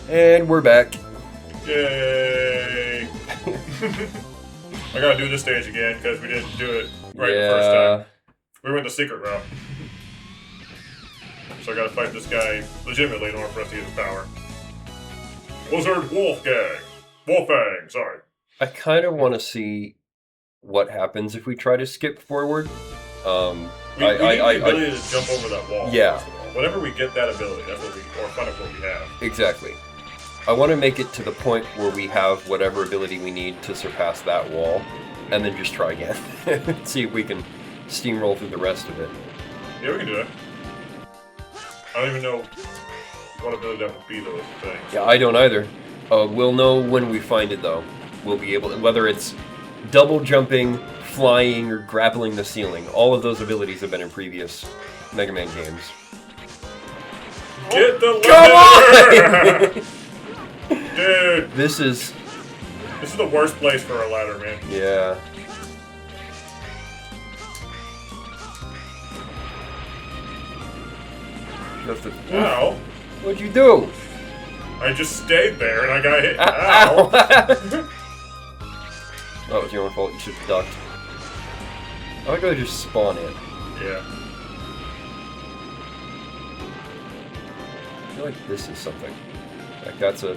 And we're back. Yay! I gotta do this stage again because we didn't do it right the first time. We went the secret route. So I gotta fight this guy legitimately in order for us to get his power. Wizard Wolfgang, sorry. I kind of want to see what happens if we try to skip forward. We need the ability to jump over that wall. Yeah. Whenever we get that ability, that's what or find out what we have. Exactly. I want to make it to the point where we have whatever ability we need to surpass that wall, and then just try again. See if we can steamroll through the rest of it. Yeah, we can do it. I don't even know what ability that would be, those things. Yeah, I don't either. We'll know when we find it, though. We'll be able to, whether it's double jumping, flying, or grappling the ceiling. All of those abilities have been in previous Mega Man games. Get the ladder! Come on! Dude! This is the worst place for a ladder, man. Yeah. Ow! What'd you do? I just stayed there and I got hit. Ow! Ow! Oh, it was your own fault. You should have ducked. I like how they just spawn in. Yeah. I feel like this is something. Like that's a...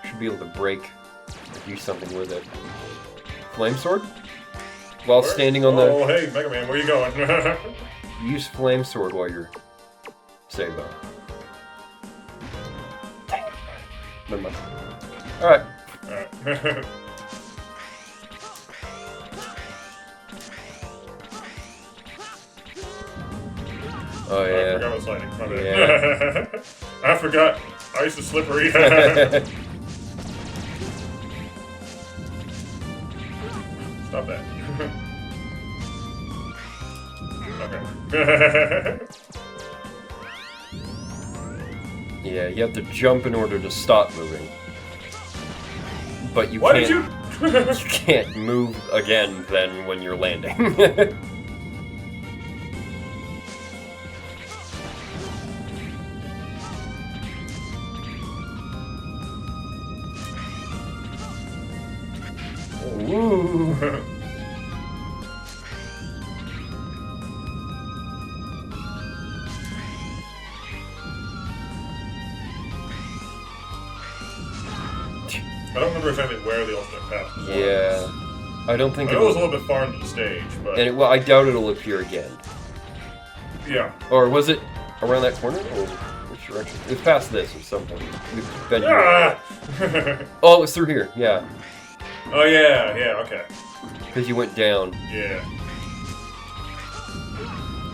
Should be able to break or do something with it. Flame sword? While standing on the... Oh, hey, Mega Man, where you going? Use flame sword while you're... Save though. Never mind. Alright. Alright. Oh yeah. I forgot about sliding. My bad. Yeah. I forgot. Ice is slippery. Stop that. Okay. Yeah, you have to jump in order to stop moving. But you Why can't. did you? You can't move again then when you're landing. Ooh. I don't remember exactly where the ultimate path was. Yeah. I don't think I know it was a little bit far into the stage, but... And well, I doubt it'll appear again. Yeah. Or was it around that corner? Or which direction? It was past this or something. We've been Ah! Oh, it was through here. Yeah. Oh, yeah, okay. Because you went down. Yeah.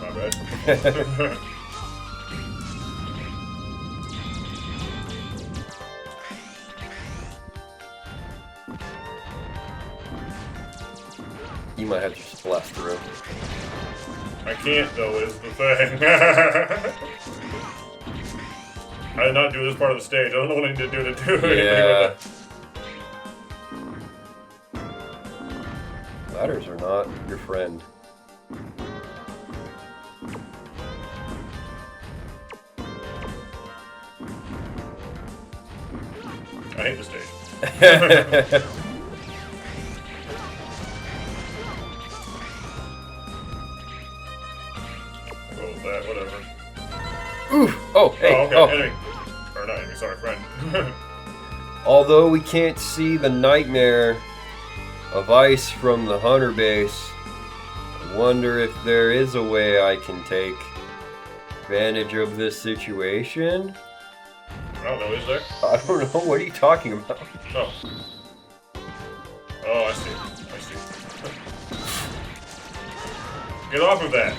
My bad. You might have to just blast through. I can't, though, is the thing. I did not do this part of the stage. I don't know what I need to do anything Yeah. with it. Ladders are not your friend. I hate this stage. What was that? Whatever. Oof! Oh, hey! Oh, okay, Oh. enemy. Or not enemy, sorry, friend. Although we can't see the nightmare of ice from the hunter base, I wonder if there is a way I can take advantage of this situation? I don't know, is there? I don't know, what are you talking about? Oh. Oh, I see. Get off of that!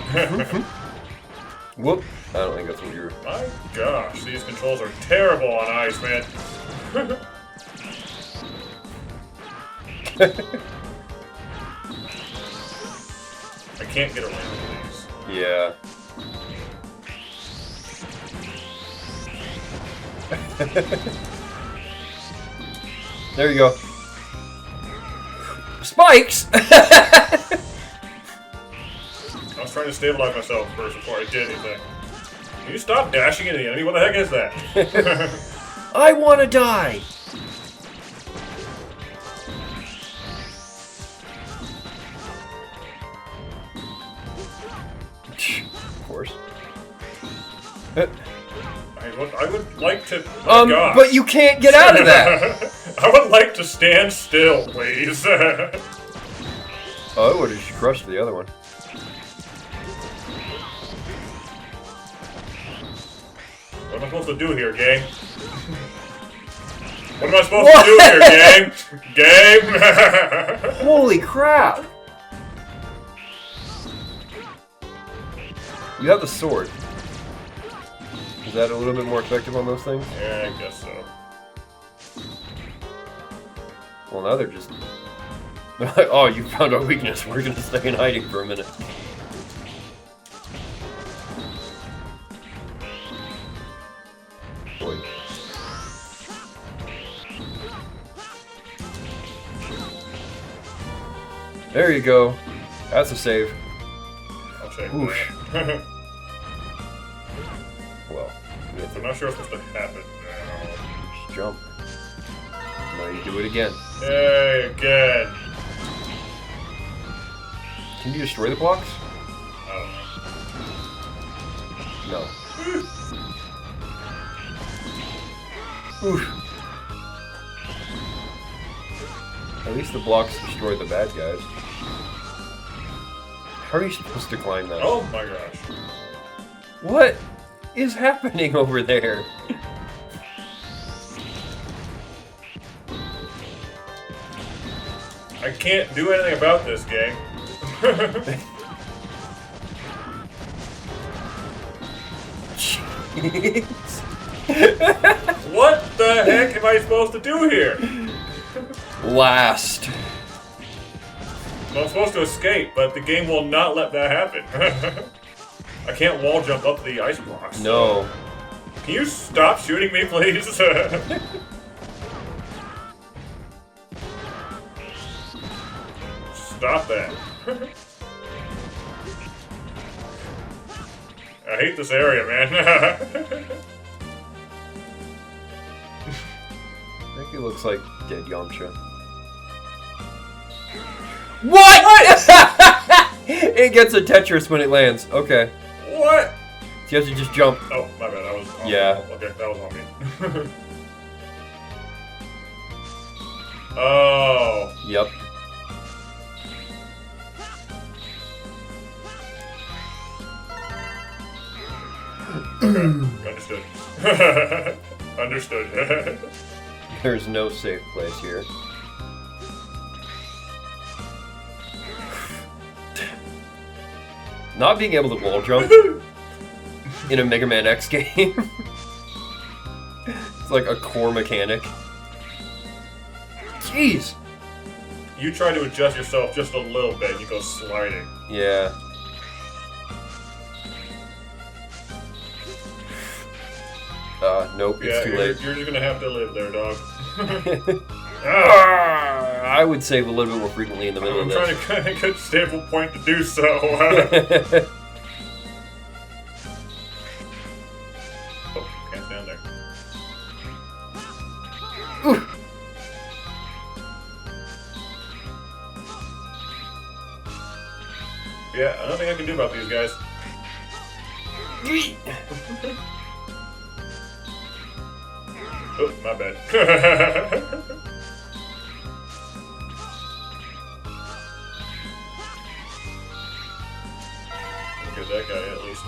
Whoop. I don't think that's what you're... My gosh, these controls are terrible on ice, man. I can't get around these. Yeah. There you go. Spikes! I was trying to stabilize myself first before I did anything. Can you stop dashing into the enemy? What the heck is that? I want to die! Of course. I would like to... Oh gosh. But you can't get out of that! I would like to stand still, please. Oh, I would have just crushed the other one. What am I supposed to do here, gang? What am I supposed to do here, gang? Game? Holy crap! You have the sword. Is that a little bit more effective on those things? Yeah, I guess so. Well, now they're just... Oh, you found our weakness. We're gonna stay in hiding for a minute. Boy. There you go. That's a save. I'll check Oof. that. Well, I'm not sure what's supposed to happen now. just jump. Now you do it again. Hey, again. Can you destroy the blocks? I don't know. No. Oof. At least the blocks destroy the bad guys. How are you supposed to climb that? Oh my gosh. What is happening over there? I can't do anything about this, gang. What the heck am I supposed to do here? Last. Well, I'm supposed to escape, but the game will not let that happen. I can't wall jump up the ice blocks. No. Can you stop shooting me, please? Stop that. I hate this area, man. I think he looks like dead Yamcha. What? It gets a Tetris when it lands. Okay. What? You have to just jump. Oh, my bad. That was on Yeah. Okay, that was on me. Oh. Yep. Understood. Understood. There's no safe place here. Not being able to wall jump in a Mega Man X game. It's like a core mechanic. Jeez. You try to adjust yourself just a little bit, and you go sliding. Yeah. Nope, it's too late. You're just gonna have to live there, dog. I would save a little bit more frequently in the middle of this. I'm trying to get a stable point to do so. Oh, can't stand there. Ooh. Yeah, I don't think I can do about these guys. Oh, my bad. Get that guy at least.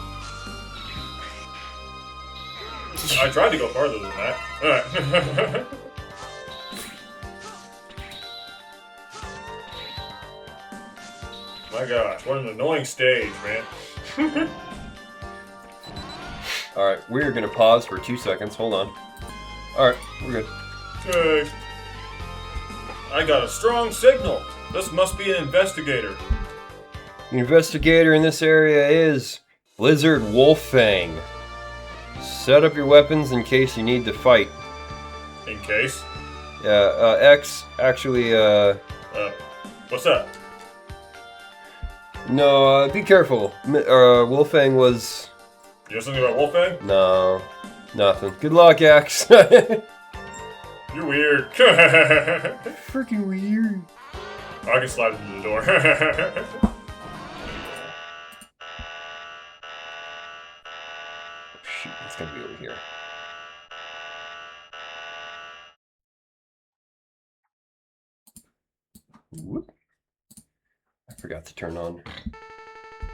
I tried to go farther than that. Alright. My gosh, what an annoying stage, man. Alright, we're gonna pause for 2 seconds. Hold on. Alright, we're good. Okay. I got a strong signal. This must be an investigator. The investigator in this area is Blizzard Wolffang. Set up your weapons in case you need to fight. In case? Yeah, X actually, what's that? No, be careful. Wolffang was... You know something about Wolfang? No, nothing. Good luck, X. You're weird. Freaking weird. I can slide into the door. Shoot, it's gonna be over here. Whoop. I forgot to turn on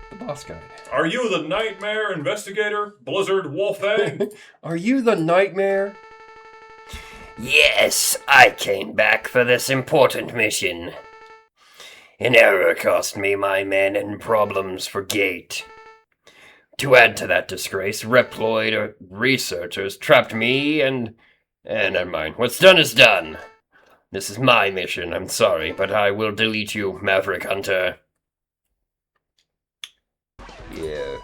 the boss guide. Are you the Nightmare Investigator, Blizzard Wolfang? Are you the Nightmare? Yes, I came back for this important mission. An error cost me my men and problems for Gate. To add to that disgrace, Reploid researchers trapped me and never mind. What's done is done. This is my mission, I'm sorry, but I will delete you, Maverick Hunter. Yeah.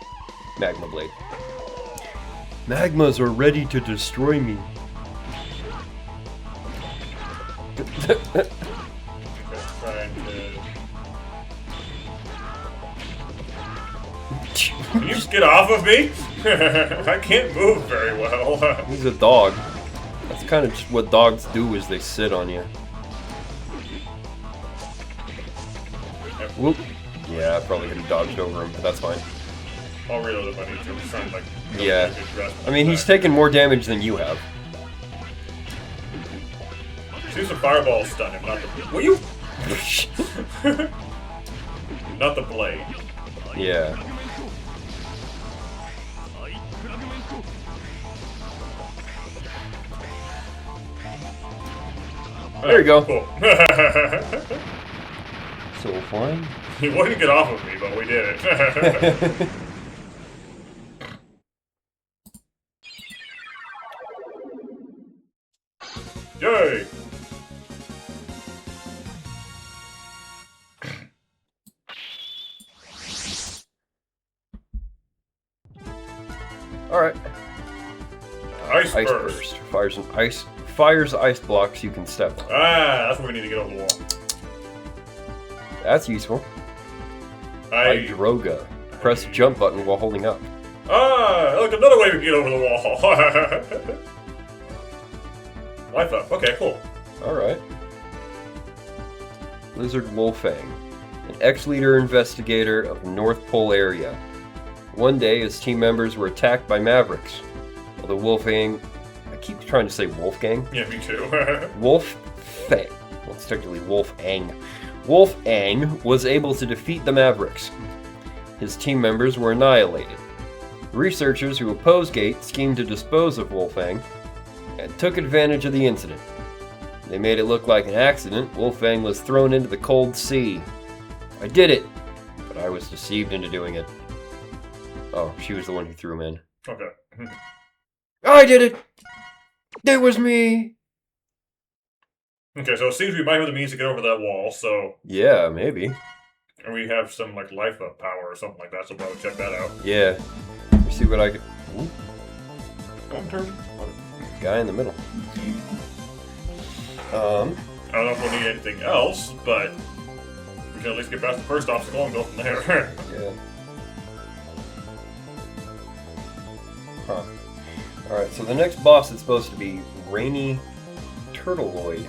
Magma Blade. Magmas are ready to destroy me. Can you just get off of me? I can't move very well. He's a dog. That's kind of just what dogs do, is they sit on you. Whoop. Yeah, I probably could have dodged over him, but that's fine. I'll reload if I need to. I'm just trying to, like... Yeah. I mean, he's taken more damage than you have. Use the fireball stun him, not the... Will you? Not the blade. Yeah. There you go. Cool. So fine. He wouldn't get off of me, but we did it. Yay! Alright. Ice Ice burst. Fires ice blocks you can step on. Ah, that's what we need to get over the wall. That's useful. Hydroga. Press the jump button while holding up. Ah, look, another way we can get over the wall. Life up. Okay, cool. Alright. Blizzard Wolfang. An ex-leader investigator of the North Pole area. One day, his team members were attacked by Mavericks. While the Wolfang... I keep trying to say Wolfgang. Yeah, me too. Wolfang. Well, it's technically Wolfang. Wolfang was able to defeat the Mavericks. His team members were annihilated. Researchers who opposed Gate schemed to dispose of Wolfang and took advantage of the incident. They made it look like an accident. Wolfang was thrown into the cold sea. I did it, but I was deceived into doing it. Oh, she was the one who threw him in. Okay. I did it! It was me! Okay, so it seems we might have the means to get over that wall, so... Yeah, maybe. And we have some, like, life up power or something like that, so we'll check that out. Yeah. Let's see what I can... Ooh. Turn. Guy in the middle. I don't know if we'll need anything else, but... we can at least get past the first obstacle and go from there. Yeah. Huh. Alright, so the next boss is supposed to be Rainy Turtleoid.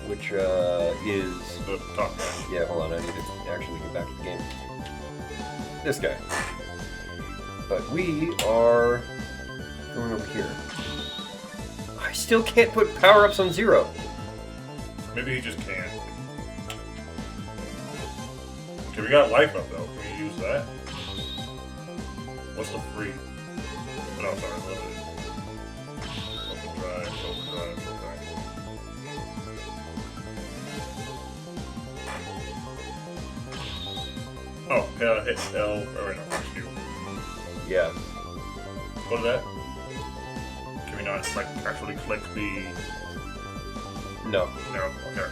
Which, is... The top guy. Yeah, hold on, I need to actually get back to the game. This guy. But we are going over here. I still can't put power-ups on 0. Maybe he just can't. Okay, we got life up though. Can we use that? What's the free? Oh, sorry, limited. Overdrive, okay. Oh, yeah, hit L. Oh, wait, no, push you. Yeah. Go to that. Can we not, like, actually click the... No, No, okay.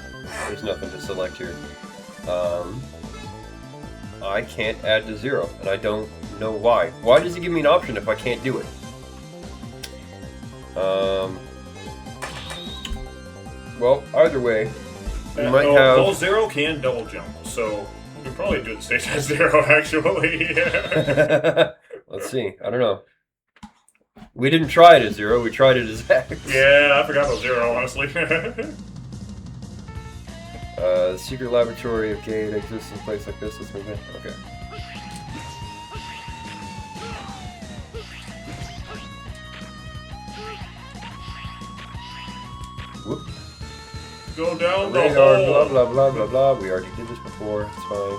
there's nothing to select here. I can't add to 0, and I don't know why. Why does it give me an option if I can't do it? Well, either way, we might have... Full 0 can double jump, so we can probably do the stage at 0, actually. Let's see. I don't know. We didn't try it as Zero, we tried it as X. Yeah, I forgot about Zero, honestly. The secret laboratory of Gate exists in a place like this. Let's move in. Okay. Whoop. Go down the Radar, hole. blah blah blah blah blah. We already did this before. It's fine.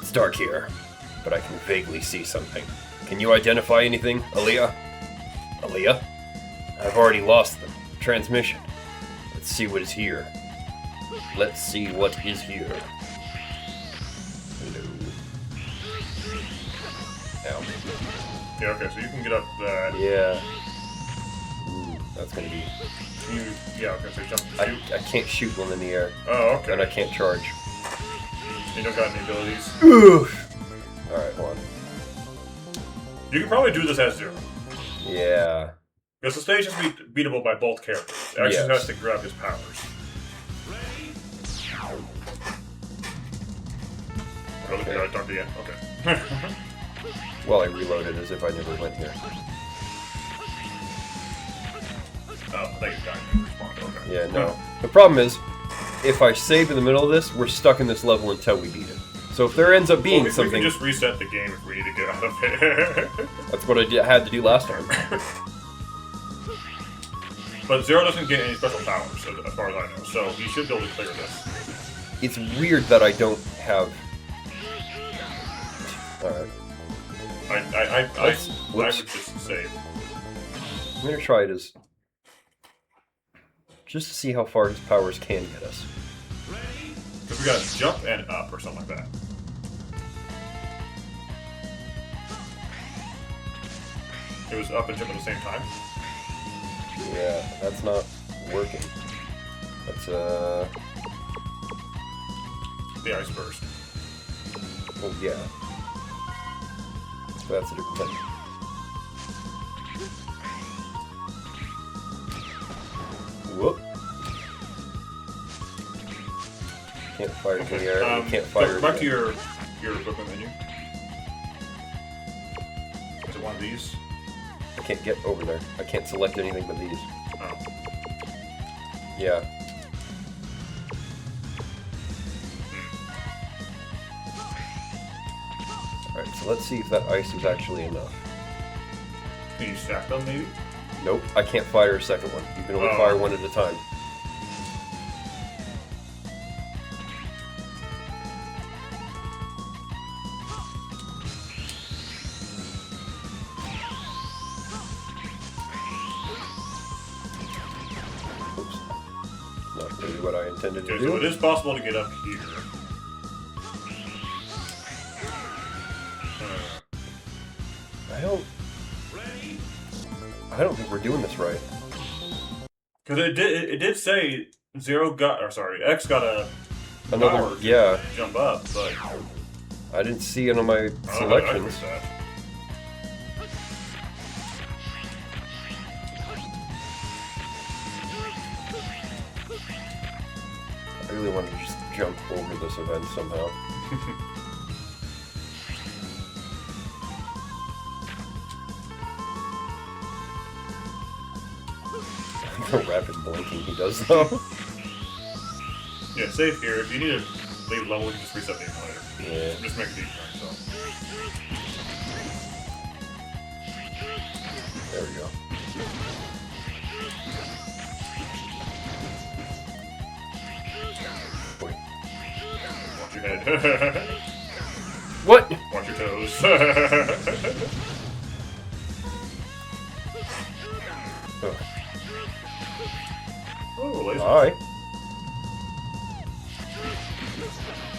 It's dark here, but I can vaguely see something. Can you identify anything, Aaliyah? Aaliyah? I've already lost the transmission. Let's see what is here. Let's see what is here. Hello. Ow. Yeah, okay, so you can get up that. Yeah. Ooh, that's gonna be... Yeah, okay, so jump and shoot. I can't shoot one in the air. Oh, okay. And I can't charge. You don't got any abilities. Alright, hold on. You can probably do this as Zero. Yeah. Because the stage is beatable by both characters. X just has to grab his powers. Okay. Okay. Talk again. Okay. Well, I reloaded as if I never went here. Oh, I think you got to respond. Okay. Yeah, no. The problem is, if I save in the middle of this, we're stuck in this level until we beat it. So if there ends up being we something... We can just reset the game if we need to get out of it. That's what I had to do last time. But Zero doesn't get any special powers, as far as I know, so he should be able to clear this. It's weird that I don't have... Alright. I would just save. I'm gonna try it as... just to see how far his powers can get us. Because we got jump and up or something like that. It was up and jump at the same time. Yeah, that's not working. That's The ice burst. oh yeah. So that's a different thing. Whoop. Can't fire in the air. You can't fire. Go back to your equipment menu. Is it one of these? I can't get over there. I can't select anything but these. Oh. Yeah. Alright, so let's see if that ice is actually enough. Can you stack them, maybe? Nope, I can't fire a second one. You can only fire one at a time. Oops. Not really what I intended to Okay, do. so it is possible to get up here. I don't think we're doing this right. Because it did say X got a Another, power to yeah. jump up, but I didn't see it on my selections. I really wanted to just jump over this event somehow. The rapid blinking he does though. Yeah, save here. If you need to leave level, you can just reset the game later. Yeah. Just make it easier, so. There we go. Wait. Watch your head. What? Watch your toes. Oh. Oh, laser. Alright.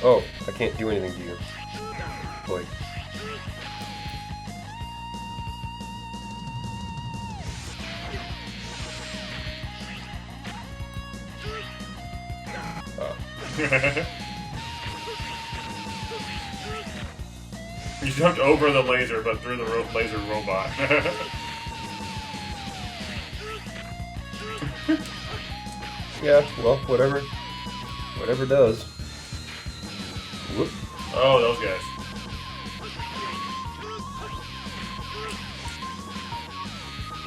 Oh, I can't do anything to you. Boy. Oh. You jumped over the laser, but through the laser robot. Yeah, well, whatever. Whatever does. Oh, those guys.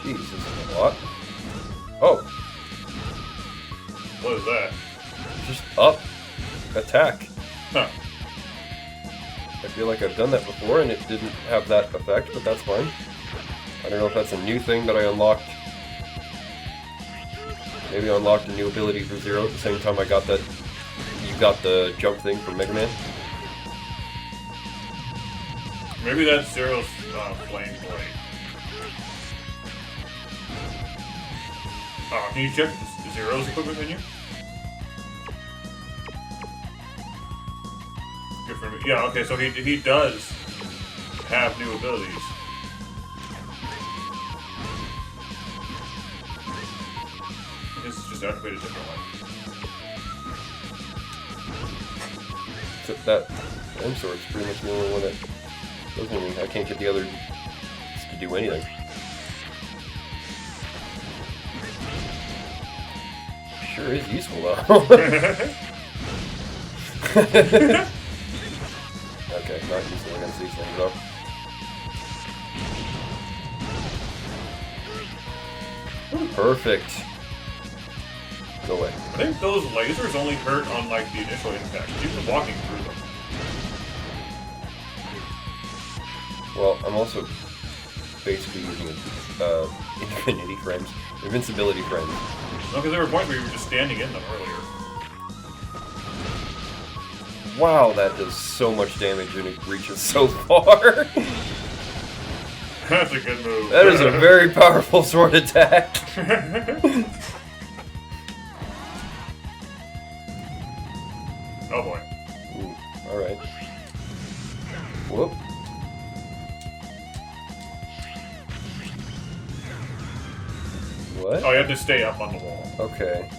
Jeez, this is a lot. Oh, What is that? just up. Attack. Huh. I feel like I've done that before and it didn't have that effect, but that's fine. I don't know if that's a new thing that I unlocked. Maybe I unlocked a new ability for Zero at the same time I got that. You got the jump thing from Mega Man. Maybe that's Zero's flame blade. Can you check Zero's equipment menu? Good for me. Yeah, okay, so he does have new abilities. This is just activated differently. Except that M sword's pretty much the only one that does anything. I can't get the others to do anything. Sure is useful though. Okay, not useful against these things though. Perfect. Go away. I think those lasers only hurt on like the initial impact, even walking through them. Well, I'm also basically using invincibility frames. No, because there were points where you were just standing in them earlier. Wow, that does so much damage and it reaches so far. That's a good move. That is a very powerful sword attack. Oh boy. Ooh, alright. Whoop. What? Oh, you have to stay up on the wall. Okay.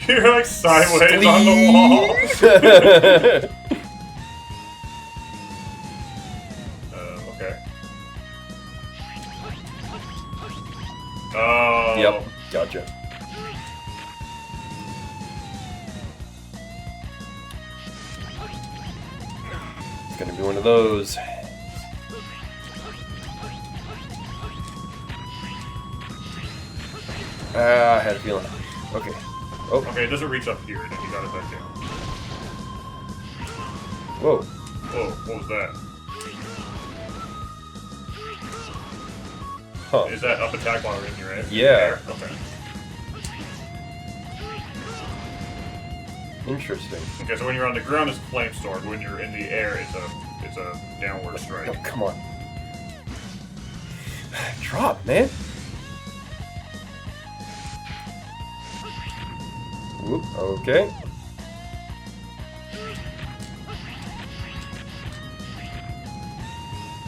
You're like sideways on the wall. Okay. Oh. Yep, gotcha. It's gonna be one of those. I had a feeling. Okay. Oh. Okay, it doesn't reach up here, and then you got it back down. Whoa. Whoa, what was that? Huh. Is that up attack while we're in your head? Yeah. Okay. Interesting. Okay, so when you're on the ground, it's a flame sword. When you're in the air, it's a downward strike. Oh, come on. Drop, man. Whoop, okay.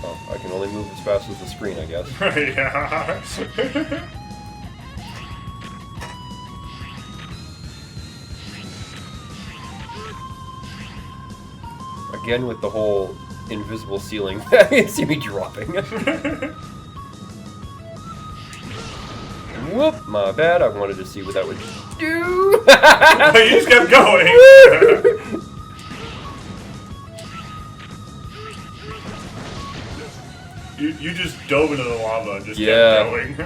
Oh, I can only move as fast as the screen, I guess. Yeah. Again with the whole invisible ceiling. You see me dropping. Whoop, my bad. I wanted to see what that would do. You just kept going. You just dove into the lava and just kept going.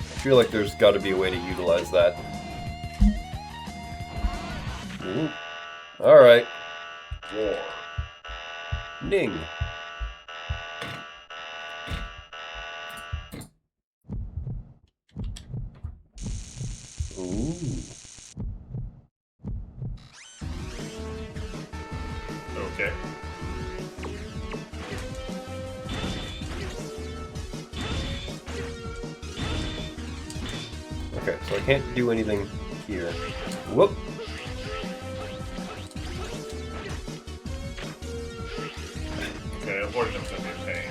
I feel like there's got to be a way to utilize that. Ooh. All right. War. Ning. Ooh. Okay. Okay, so I can't do anything here. Whoop. Okay, avoiding them's gonna be a pain.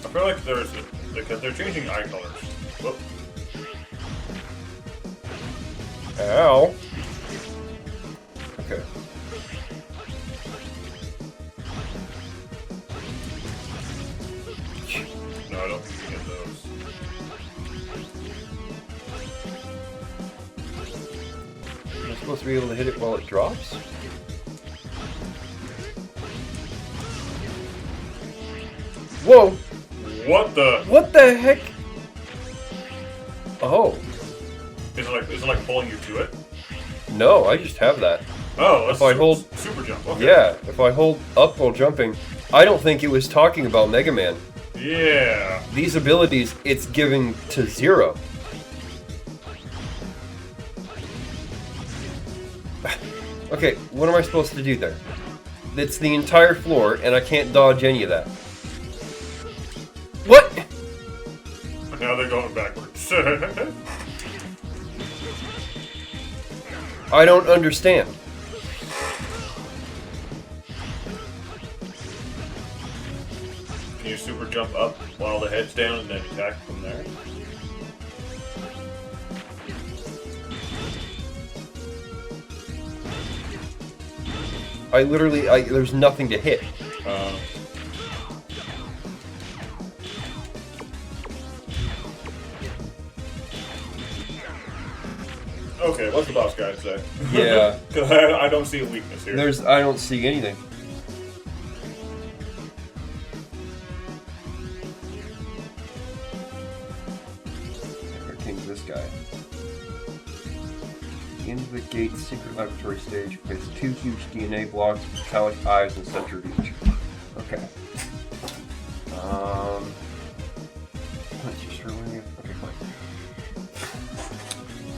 I feel like there's a because they're changing eye colors. Whoop. Ow. Okay. No, I don't think you can get those. Am I supposed to be able to hit it while it drops? Whoa! What the? What the heck? Oh. Is it like pulling you to it? No, I just have that. Oh, that's If I hold- super jump. Okay. Yeah, if I hold up while jumping. I don't think it was talking about Mega Man. Yeah. These abilities, it's giving to 0. Okay, what am I supposed to do there? It's the entire floor, and I can't dodge any of that. What? Now they're going backwards. I don't understand. Can you super jump up while the head's down and then attack from there? I literally, there's nothing to hit. Okay, what's the boss guy say? Yeah. Because I don't see a weakness here. I don't see anything. Where came this guy? The end of the gate's secret laboratory stage place 2 huge DNA blocks with metallic eyes in the center of each. Okay. Let's just remove it. Okay, fine.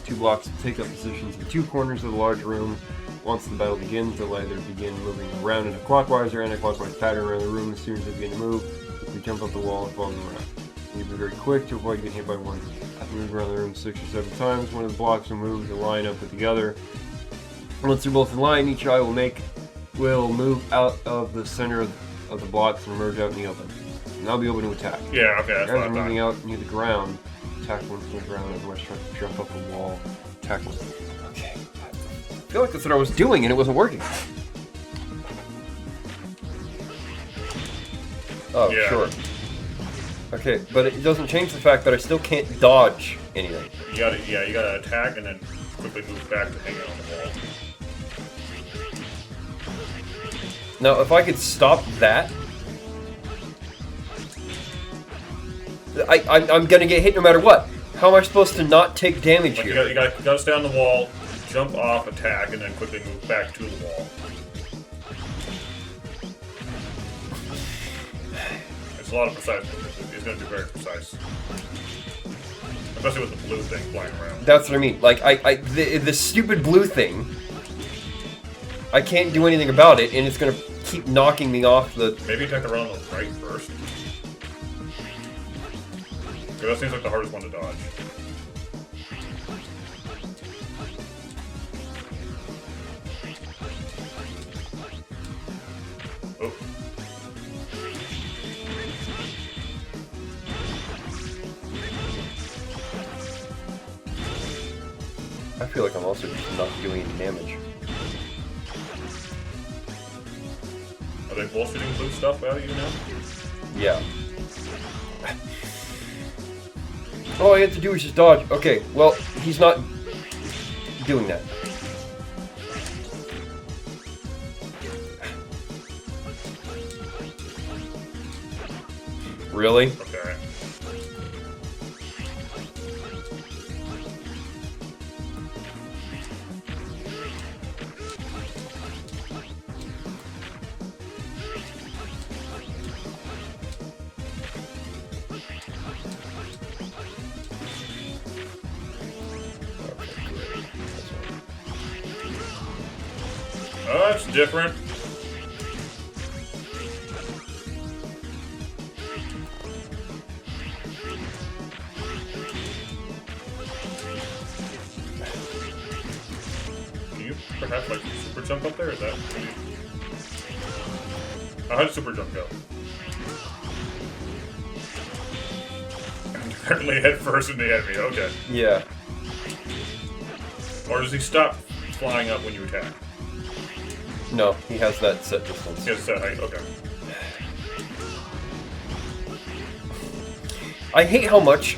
2 blocks take up positions in 2 corners of the large room. Once the battle begins, they'll either begin moving around in a clockwise or anti-clockwise pattern around the room. As soon as they begin to move, you can jump up the wall and follow them around. You be very quick to avoid getting hit by one. Move around the room 6 or 7 times. One of the blocks will move to line up with the other. Once they're both in line, each eye will move out of the center of the blocks and emerge out in the open. And they'll be able to attack. Yeah, okay, that's As what I they're moving thought. out near the ground, attack one from the ground, otherwise try to jump up the wall, attack one. Okay. I feel like that's what I was doing and it wasn't working. Oh, Yeah. sure. Okay, but it doesn't change the fact that I still can't dodge anything. You gotta attack and then quickly move back to hang out on the wall. Now, if I could stop that, I'm gonna get hit no matter what. How am I supposed to not take damage Like here? you gotta stay on the wall, jump off, attack, and then quickly move back to the wall. It's a lot of precise movement. It's gonna be very precise. Especially with the blue thing flying around. That's what I mean. Like, the stupid blue thing, I can't do anything about it, and it's gonna keep knocking me off the... Maybe attack around the right first. Because that seems like the hardest one to dodge. Oh. I feel like I'm also just not doing any damage. Are they bullshitting blue stuff out of you now? Yeah. All I have to do is just dodge. Okay, well, he's not doing that. Really? Okay. Oh, that's different. Can you perhaps like super jump up there? Is that? How did super jump go? Apparently head first in the enemy, okay. Yeah. Or does he stop flying up when you attack? No, he has that set distance. He has set height, okay. I hate how much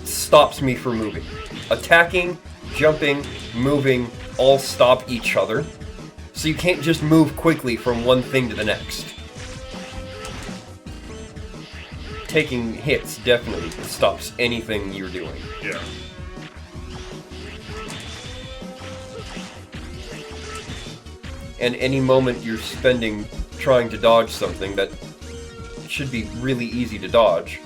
stops me from moving. Attacking, jumping, moving all stop each other. So you can't just move quickly from one thing to the next. Taking hits definitely stops anything you're doing. Yeah. And any moment you're spending trying to dodge something that should be really easy to dodge.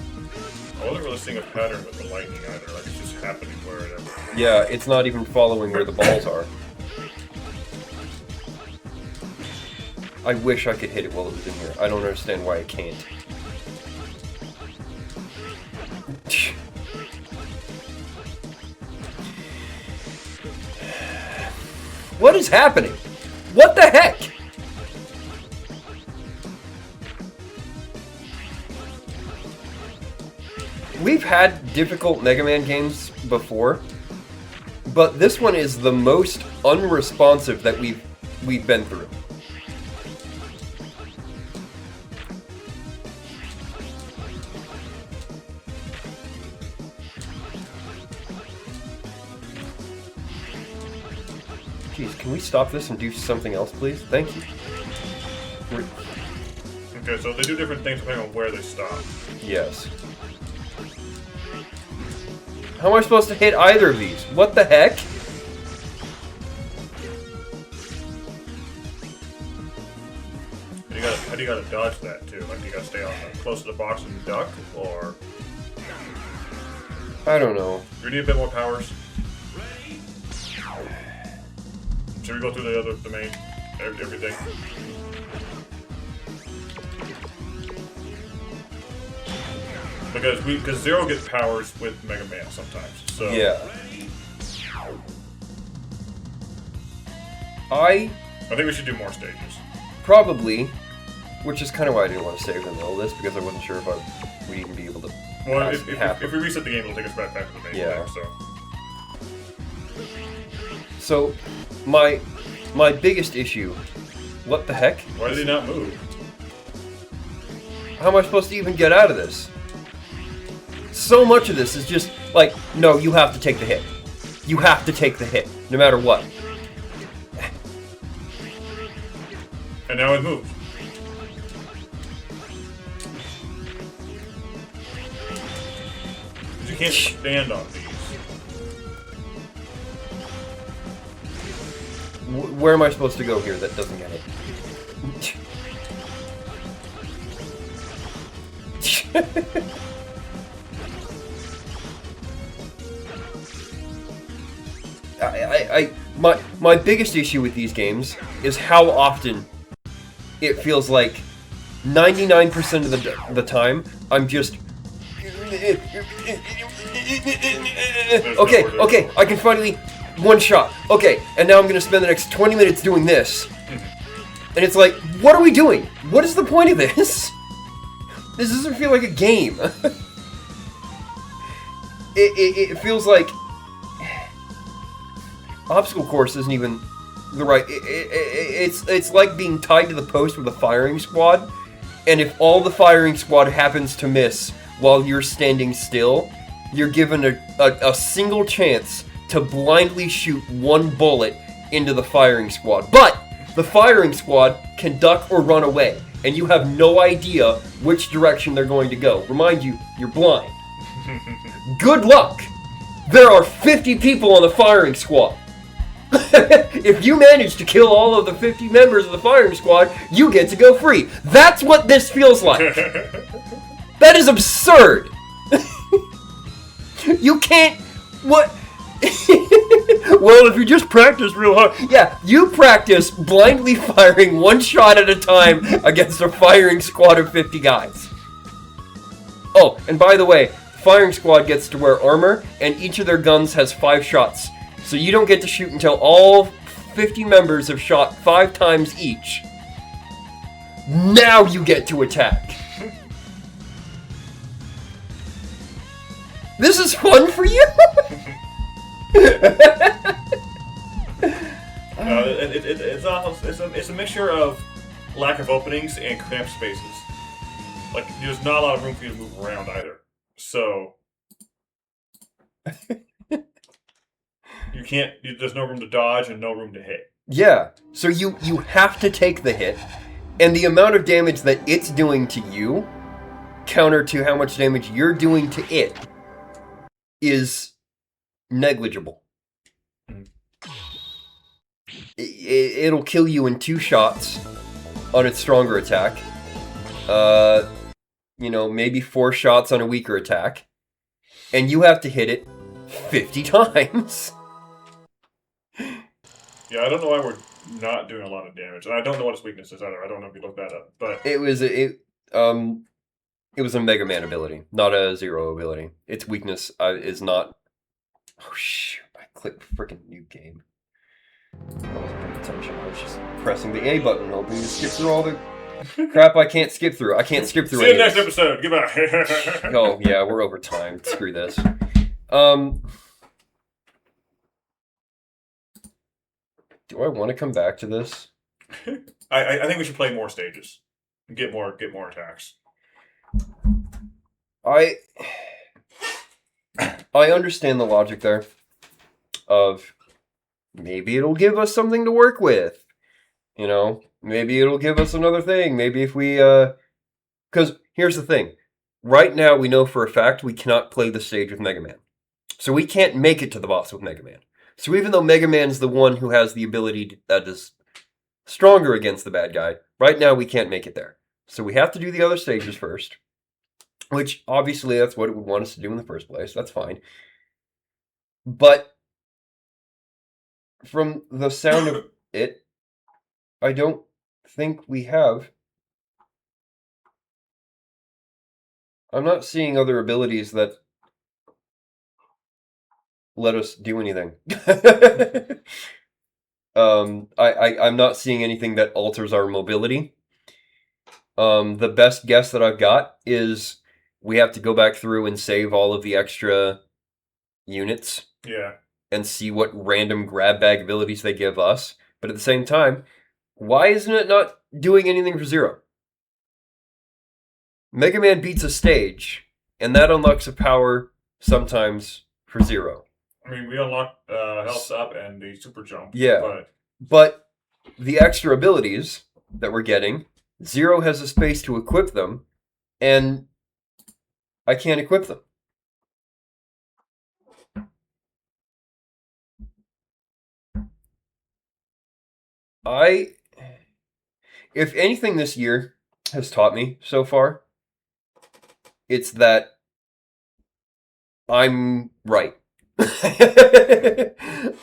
I wasn't really seeing a pattern with the lightning either, like it's just happening wherever. Yeah, it's not even following where the balls are. I wish I could hit it while it was in here. I don't understand why I can't. What is happening? What the heck? We've had difficult Mega Man games before, but this one is the most unresponsive that we've been through. Jeez, can we stop this and do something else, please? Thank you. Okay, so they do different things depending on where they stop. Yes. How am I supposed to hit either of these? What the heck? How do you gotta dodge that too? Like you gotta stay close to the box and duck, or I don't know. do we need a bit more powers? Should we go through the main everything? Because Zero gets powers with Mega Man sometimes. So Yeah. I think we should do more stages. probably, which is kind of why I didn't want to save in the middle of this, because I wasn't sure if we'd even be able to. Well, if we reset the game, it'll take us back to the main Yeah. thing. So, my biggest issue. What the heck? Why did he not move? How am I supposed to even get out of this? So much of this is just like, no, you have to take the hit. You have to take the hit, no matter what. And now it moves. You can't stand on these. Where am I supposed to go here that doesn't get it? My biggest issue with these games is how often it feels like 99% of the time I'm just okay, I can finally one shot. Okay, and now I'm gonna spend the next 20 minutes doing this. And it's like, what are we doing? What is the point of this? This doesn't feel like a game. It feels like obstacle course isn't even the right. It's like being tied to the post with a firing squad, and if all the firing squad happens to miss while you're standing still, you're given a single chance to blindly shoot one bullet into the firing squad. But the firing squad can duck or run away, and you have no idea which direction they're going to go. Remind you, you're blind. Good luck! There are 50 people on the firing squad. If you manage to kill all of the 50 members of the firing squad, you get to go free. That's what this feels like. That is absurd. You can't... What... Well, if you just practice real hard... Yeah, you practice blindly firing one shot at a time against a firing squad of 50 guys. Oh, and by the way, the firing squad gets to wear armor, and each of their guns has 5 shots. So you don't get to shoot until all 50 members have shot 5 times each. Now you get to attack. This is fun for you? It's a mixture of lack of openings and cramped spaces. Like, there's not a lot of room for you to move around either. So there's no room to dodge and no room to hit. Yeah. So you have to take the hit, and the amount of damage that it's doing to you, counter to how much damage you're doing to it, is negligible. It'll kill you in 2 shots on its stronger attack. Maybe 4 shots on a weaker attack. And you have to hit it 50 times. Yeah, I don't know why we're not doing a lot of damage. And I don't know what its weakness is either. I don't know if you looked that up. But it was a Mega Man ability, not a Zero ability. Its weakness is not... Oh, shoot. I clicked freaking new game. I wasn't paying attention. I was just pressing the A button, hoping to skip through all the crap I can't skip through. I can't skip through See you in the next episode. Goodbye. Oh, yeah, we're over time. Screw this. Do I want to come back to this? I think we should play more stages. And get more attacks. I understand the logic there of maybe it'll give us something to work with. Maybe it'll give us another thing. Maybe if we, because here's the thing. Right now, we know for a fact we cannot play the stage with Mega Man. So we can't make it to the boss with Mega Man. So even though Mega Man's the one who has the ability that is stronger against the bad guy, right now we can't make it there. So we have to do the other stages first. Which, obviously, that's what it would want us to do in the first place. That's fine. But from the sound of it, I don't think we have. I'm not seeing other abilities that let us do anything. I'm not seeing anything that alters our mobility. The best guess that I've got is we have to go back through and save all of the extra units. Yeah. And see what random grab bag abilities they give us. But at the same time, why isn't it not doing anything for Zero? Mega Man beats a stage, and that unlocks a power sometimes for Zero. I mean, we unlock health up and the super jump. Yeah. But the extra abilities that we're getting, Zero has a space to equip them, and I can't equip them. If anything this year has taught me so far, it's that I'm right.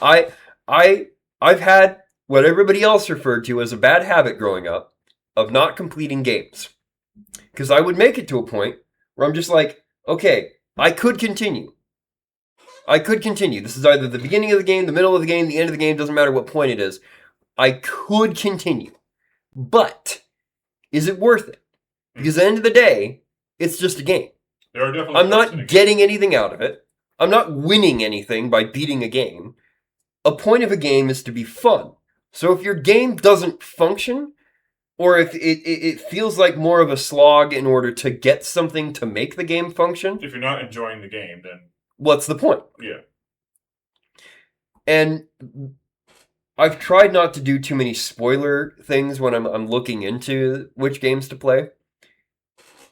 I've had what everybody else referred to as a bad habit growing up of not completing games. Because I would make it to a point where I'm just like, okay, I could continue. This is either the beginning of the game, the middle of the game, the end of the game, doesn't matter what point it is. I could continue. But is it worth it? Because at the end of the day, it's just a game. There are definitely I'm not getting anything out of it. I'm not winning anything by beating a game. A point of a game is to be fun. So if your game doesn't function, or if it feels like more of a slog in order to get something to make the game function... If you're not enjoying the game, then... What's the point? Yeah. And I've tried not to do too many spoiler things when I'm looking into which games to play.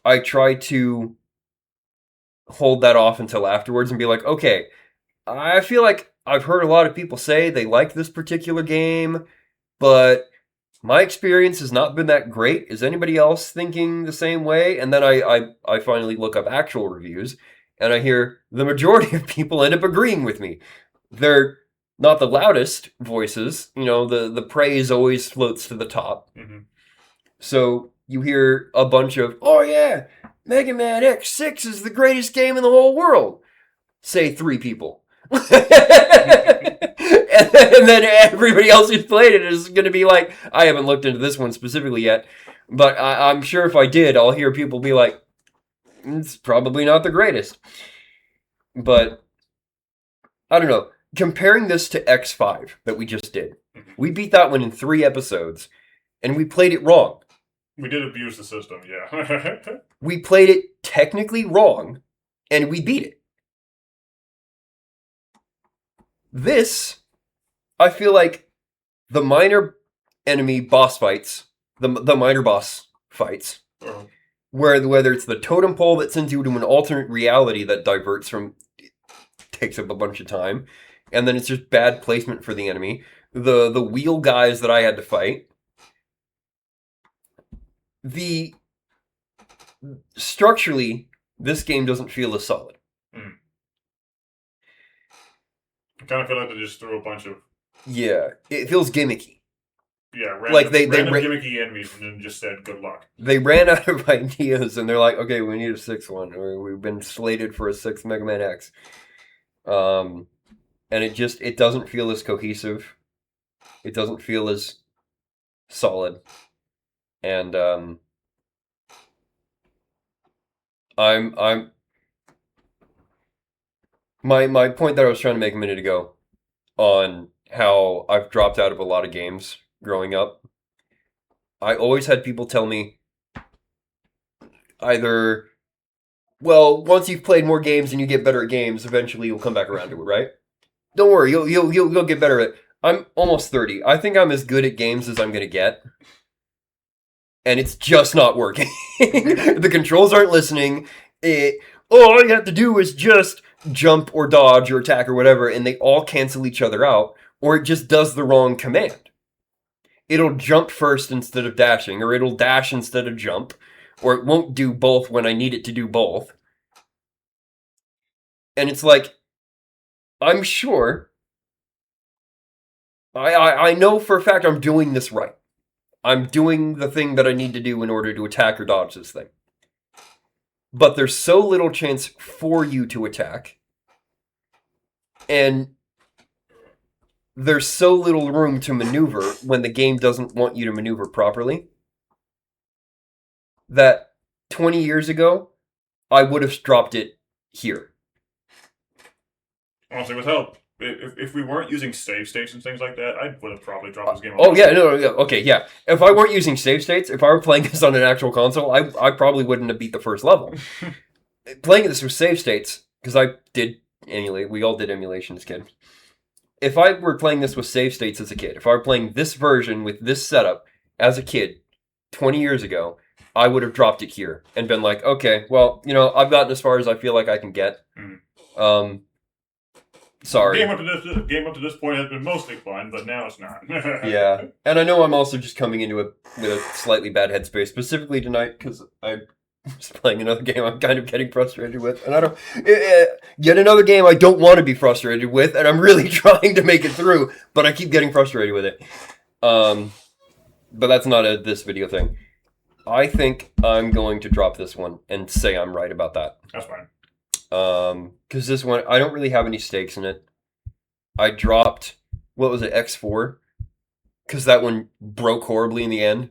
I try to hold that off until afterwards and be like, okay, I feel like I've heard a lot of people say they like this particular game, but my experience has not been that great. Is anybody else thinking the same way? And then I finally look up actual reviews, and I hear the majority of people end up agreeing with me. They're not the loudest voices. The praise always floats to the top. Mm-hmm. So you hear a bunch of, oh yeah, Mega Man X6 is the greatest game in the whole world. Say 3 people. And then everybody else who's played it is going to be like, I haven't looked into this one specifically yet, but I'm sure if I did, I'll hear people be like, it's probably not the greatest. But I don't know. Comparing this to X5 that we just did, we beat that one in 3 episodes, and we played it wrong. We did abuse the system, yeah. We played it technically wrong, and we beat it. This, I feel like the minor enemy boss fights, the minor boss fights, whether it's the totem pole that sends you to an alternate reality that diverts from, takes up a bunch of time, and then it's just bad placement for the enemy. The wheel guys that I had to fight. Structurally, this game doesn't feel as solid. I kind of feel like they just threw a bunch of... Yeah, it feels gimmicky. Yeah, random gimmicky enemies and then just said, good luck. They ran out of ideas, and they're like, okay, we need a 6th one. We've been slated for a 6th MEGAMAN X. And it doesn't feel as cohesive. It doesn't feel as solid. And, my point that I was trying to make a minute ago on how I've dropped out of a lot of games growing up, I always had people tell me either, well, once you've played more games and you get better at games, eventually you'll come back around to it, right? Don't worry, you'll get better at it. I'm almost 30. I think I'm as good at games as I'm gonna get. And it's just not working. The controls aren't listening. All you have to do is just jump or dodge or attack or whatever, and they all cancel each other out, or it just does the wrong command. It'll jump first instead of dashing, or it'll dash instead of jump, or it won't do both when I need it to do both. And it's like, I'm sure, I know for a fact I'm doing this right. I'm doing the thing that I need to do in order to attack or dodge this thing. But there's so little chance for you to attack. And there's so little room to maneuver when the game doesn't want you to maneuver properly. That 20 years ago, I would have dropped it here. Honestly, with help. If we weren't using save states and things like that, I would have probably dropped this game. Okay, yeah. If I weren't using save states, if I were playing this on an actual console, I probably wouldn't have beat the first level. Playing this with save states, because I did emulate, we all did emulation as kids. If I were playing this with save states as a kid, if I were playing this version with this setup as a kid 20 years ago, I would have dropped it here and been like, okay, well, I've gotten as far as I feel like I can get. Sorry. Game up to this point has been mostly fun, but now it's not. Yeah, and I know I'm also just coming into it with a slightly bad headspace, specifically tonight, because I was playing another game I'm kind of getting frustrated with, and I don't... yet another game I don't want to be frustrated with, and I'm really trying to make it through, but I keep getting frustrated with it. But that's not this video thing. I think I'm going to drop this one and say I'm right about that. That's fine. Because this one, I don't really have any stakes in it. I dropped, what was it, X4? Because that one broke horribly in the end.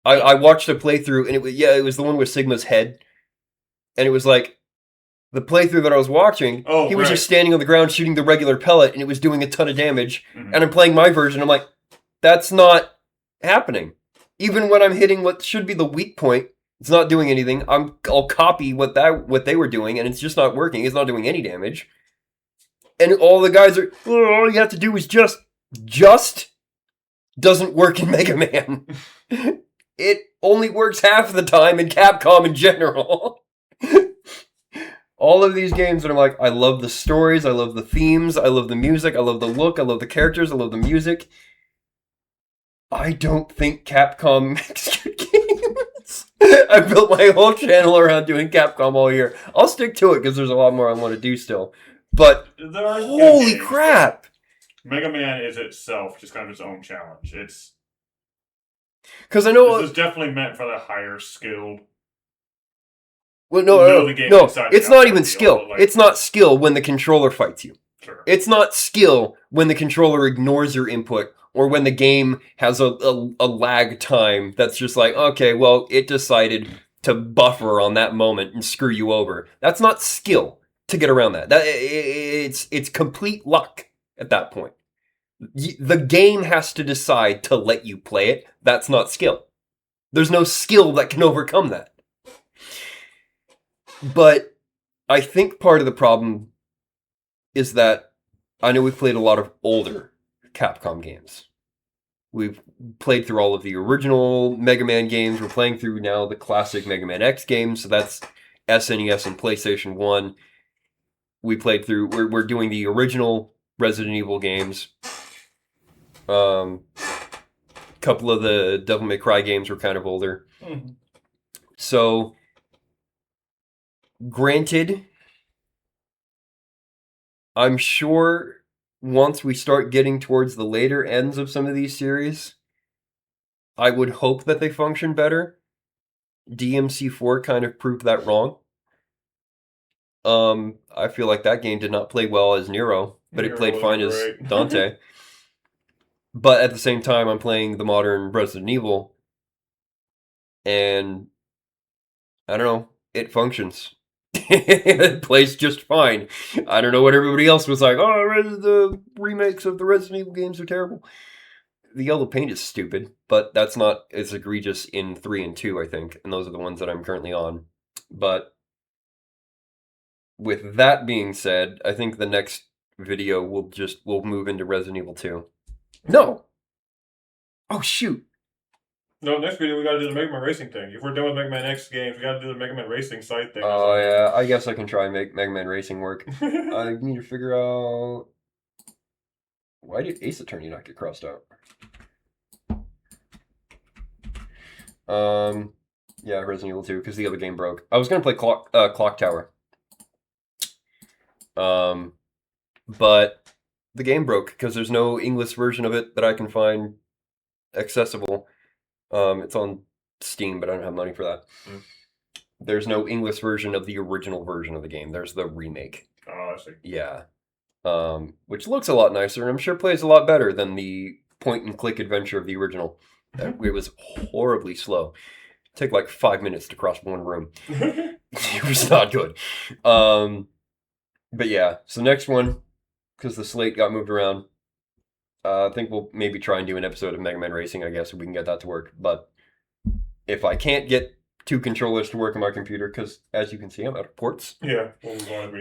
I watched a playthrough, and it was the one with Sigma's head. And it was like, the playthrough that I was watching, he was just standing on the ground shooting the regular pellet, and it was doing a ton of damage. Mm-hmm. And I'm playing my version, I'm like, that's not happening. Even when I'm hitting what should be the weak point, it's not doing anything. I'll copy what they were doing, and it's just not working. It's not doing any damage. And all the guys are, all you have to do is just doesn't work in Mega Man. It only works half the time in Capcom in general. All of these games that I'm like, I love the stories, I love the themes, I love the music, I love the look, I love the characters, I love the music. I don't think Capcom makes good games. I built my whole channel around doing Capcom all year. I'll stick to it because there's a lot more I want to do still. But holy crap! Mega Man is itself just kind of its own challenge. It's because I know this is definitely meant for the higher skilled. Well, no, it's not even skill. It's not skill when the controller fights you. Sure. It's not skill when the controller ignores your input. Or when the game has a lag time that's just like, okay, well, it decided to buffer on that moment and screw you over. That's not skill. to get around that. It's complete luck at that point. The game has to decide to let you play it. That's not skill. There's no skill that can overcome that. But I think part of the problem is that I know we've played a lot of older Capcom games. We've played through all of the original Mega Man games. We're playing through now the classic Mega Man X games. So that's SNES and PlayStation 1. We played through... We're doing the original Resident Evil games. Couple of the Devil May Cry games were kind of older. Mm-hmm. So, granted, I'm sure once we start getting towards the later ends of some of these series, I would hope that they function better. DMC4 kind of proved that wrong. I feel like that game did not play well as Nero, but it played fine as Dante. But at the same time, I'm playing the modern Resident Evil, and I don't know, it functions. It plays just fine. I don't know what everybody else was like, oh, the remakes of the Resident Evil games are terrible. The yellow paint is stupid, but that's not as egregious in 3 and 2, I think, and those are the ones that I'm currently on. But with that being said, I think the next video we'll move into Resident Evil 2. No! Oh, shoot! No, next video we gotta do the Mega Man Racing thing. If we're done with Mega Man X games, we gotta do the Mega Man Racing side thing. Oh, yeah, I guess I can try and make Mega Man Racing work. I need to figure out... Why did Ace Attorney not get crossed out? Yeah, Resident Evil 2, because the other game broke. I was gonna play Clock Tower. But the game broke, because there's no English version of it that I can find accessible. It's on Steam, but I don't have money for that. Mm. There's no English version of the original version of the game. There's the remake. Oh, I see. Yeah. Which looks a lot nicer, and I'm sure plays a lot better than the point-and-click adventure of the original. It was horribly slow. It took like 5 minutes to cross one room. It was not good. But yeah, so next one, because the slate got moved around, I think we'll maybe try and do an episode of Mega Man Racing, I guess, if we can get that to work. But if I can't get 2 controllers to work on my computer, because as you can see, I'm out of ports. Yeah.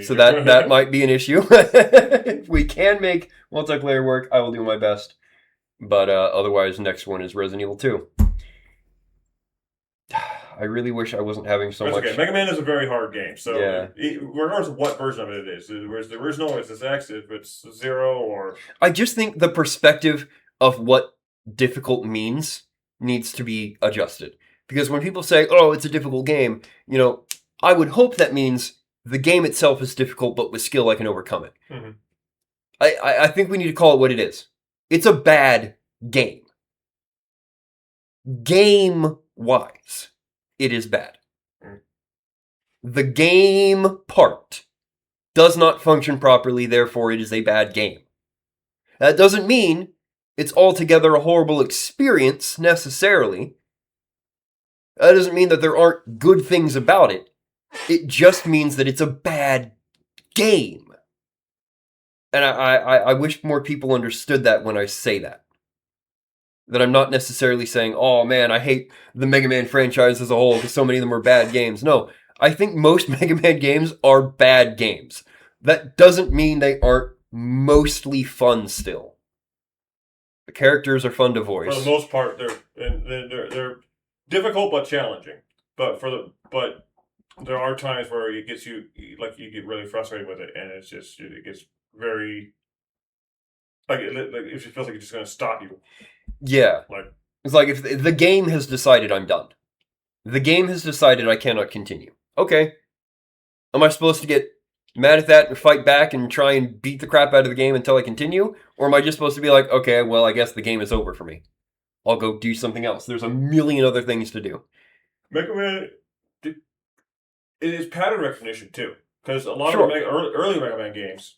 So that might be an issue. If we can make multiplayer work, I will do my best. But otherwise, next one is Resident Evil 2. I really wish I wasn't having so much... Okay, Mega Man is a very hard game, so yeah. Regardless of what version of it is, if it's the original, if it's X, if it's 0, or... I just think the perspective of what difficult means needs to be adjusted. Because when people say, oh, it's a difficult game, I would hope that means the game itself is difficult, but with skill I can overcome it. Mm-hmm. I think we need to call it what it is. It's a bad game. Game-wise, it is bad. The game part does not function properly, therefore it is a bad game. That doesn't mean it's altogether a horrible experience, necessarily. That doesn't mean that there aren't good things about it. It just means that it's a bad game. And I wish more people understood that when I say that. That I'm not necessarily saying, oh man, I hate the Mega Man franchise as a whole because so many of them are bad games. No, I think most Mega Man games are bad games. That doesn't mean they aren't mostly fun still. The characters are fun to voice. For the most part, they're difficult but challenging. But there are times where it gets you get really frustrated with it, and it gets very it just feels like it's just going to stop you. Yeah. It's like if the game has decided I'm done. The game has decided I cannot continue. Okay. Am I supposed to get mad at that and fight back and try and beat the crap out of the game until I continue? Or am I just supposed to be like, okay, well, I guess the game is over for me. I'll go do something else. There's a million other things to do. Mega Man, it is pattern recognition too. Because a lot of early Mega Man games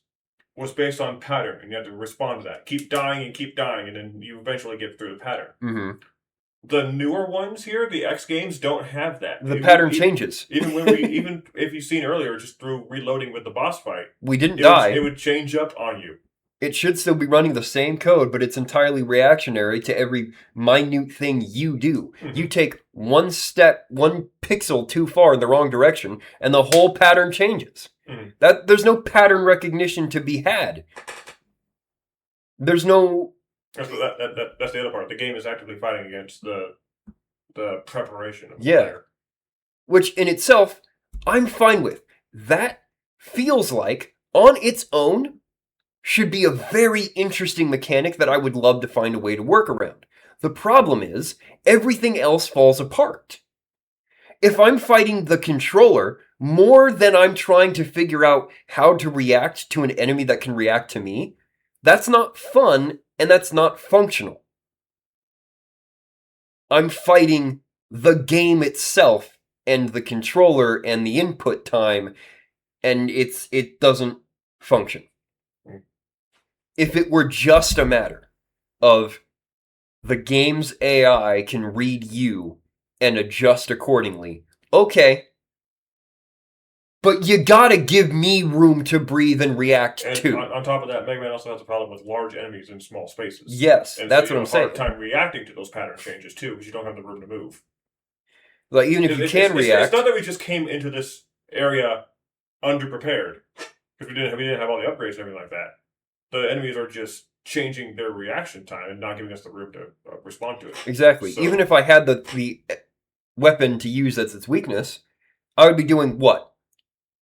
was based on pattern, and you have to respond to that. Keep dying, and then you eventually get through the pattern. Mm-hmm. the newer ones here, the X games, don't have that. The pattern changes. Even if you've seen earlier, just through reloading with the boss fight, We didn't die. it would change up on you. It should still be running the same code, but it's entirely reactionary to every minute thing you do. Mhm. You take one step, one pixel too far in the wrong direction, and the whole pattern changes. Mhm. There's no pattern recognition to be had. There's no... That's the other part. The game is actively fighting against the preparation of the Yeah. player. Which in itself, I'm fine with. That feels like, on its own, should be a very interesting mechanic that I would love to find a way to work around. The problem is, everything else falls apart. If I'm fighting the controller more than I'm trying to figure out how to react to an enemy that can react to me, that's not fun and that's not functional. I'm fighting the game itself and the controller and the input time, and it doesn't function. If it were just a matter of the game's AI can read you and adjust accordingly, okay. But you gotta give me room to breathe and react And too. on top of that, Mega Man also has a problem with large enemies in small spaces. Yes, And that's so what I'm saying. You have a hard time reacting to those pattern changes too, because you don't have the room to move. Like, even if you can react... It's not that we just came into this area underprepared, because we didn't have all the upgrades and everything like that. The enemies are just changing their reaction time and not giving us the room to respond to it. Exactly. So- Even if I had the weapon to use as its weakness, I would be doing what?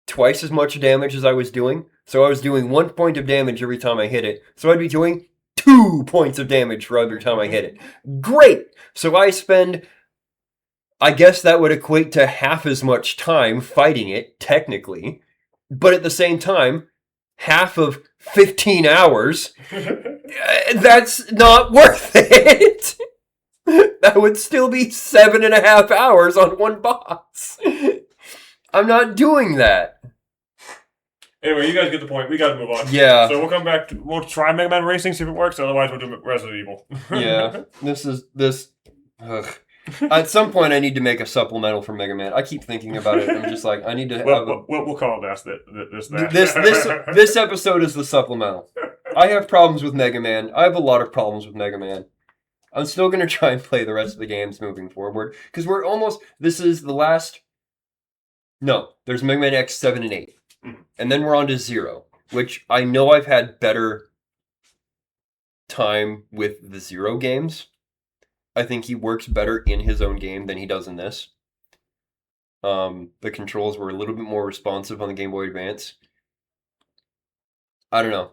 Twice as much damage as I was doing? So I was doing 1 point of damage every time I hit it. So I'd be doing 2 points of damage for every time I hit it. Great! So I spend... I guess that would equate to half as much time fighting it, technically. But at the same time, half of 15 hours, that's not worth it. That would still be 7.5 hours on one boss. I'm not doing that. Anyway, you guys get the point. We gotta move on. Yeah. So we'll come back. We'll try Mega Man Racing, see if it works. Otherwise, we'll do Resident Evil. Yeah. Ugh. At some point, I need to make a supplemental for Mega Man. I keep thinking about it. I'm just like, I need to have We'll call this. This episode is the supplemental. I have problems with Mega Man. I have a lot of problems with Mega Man. I'm still going to try and play the rest of the games moving forward. Because we're almost... This is the last... No, there's Mega Man X 7 and 8. And then we're on to 0. Which I know I've had better time with the 0 games. I think he works better in his own game than he does in this. The controls were a little bit more responsive on the Game Boy Advance. I don't know.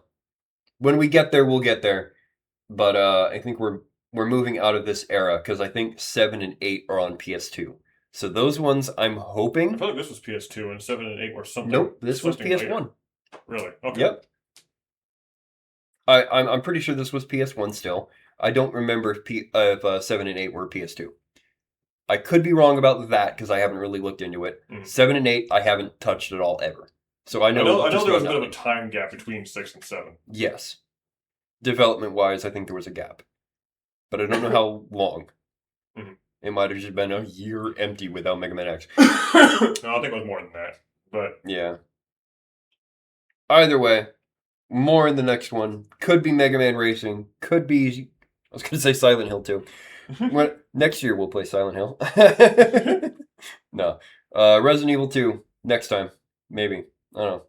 When we get there, we'll get there. But I think we're moving out of this era, because I think 7 and 8 are on PS2. So those ones, I'm hoping... I feel like this was PS2 and 7 and 8 were something... Nope, this was something PS1. later. Really? Okay. Yep. I'm pretty sure this was PS1 still. I don't remember if 7 and 8 were PS2. I could be wrong about that, because I haven't really looked into it. 7 and 8, I haven't touched at all ever. So I know there was a bit of a time gap between 6 and 7. Yes. Development-wise, I think there was a gap. But I don't know how long. Mhm. It might have just been a year empty without Mega Man X. No, I think it was more than that. But Yeah. Either way, more in the next one. Could be Mega Man Racing. Could be... I was going to say Silent Hill, too. Next year we'll play Silent Hill. No. Resident Evil 2. Next time. Maybe. I don't know.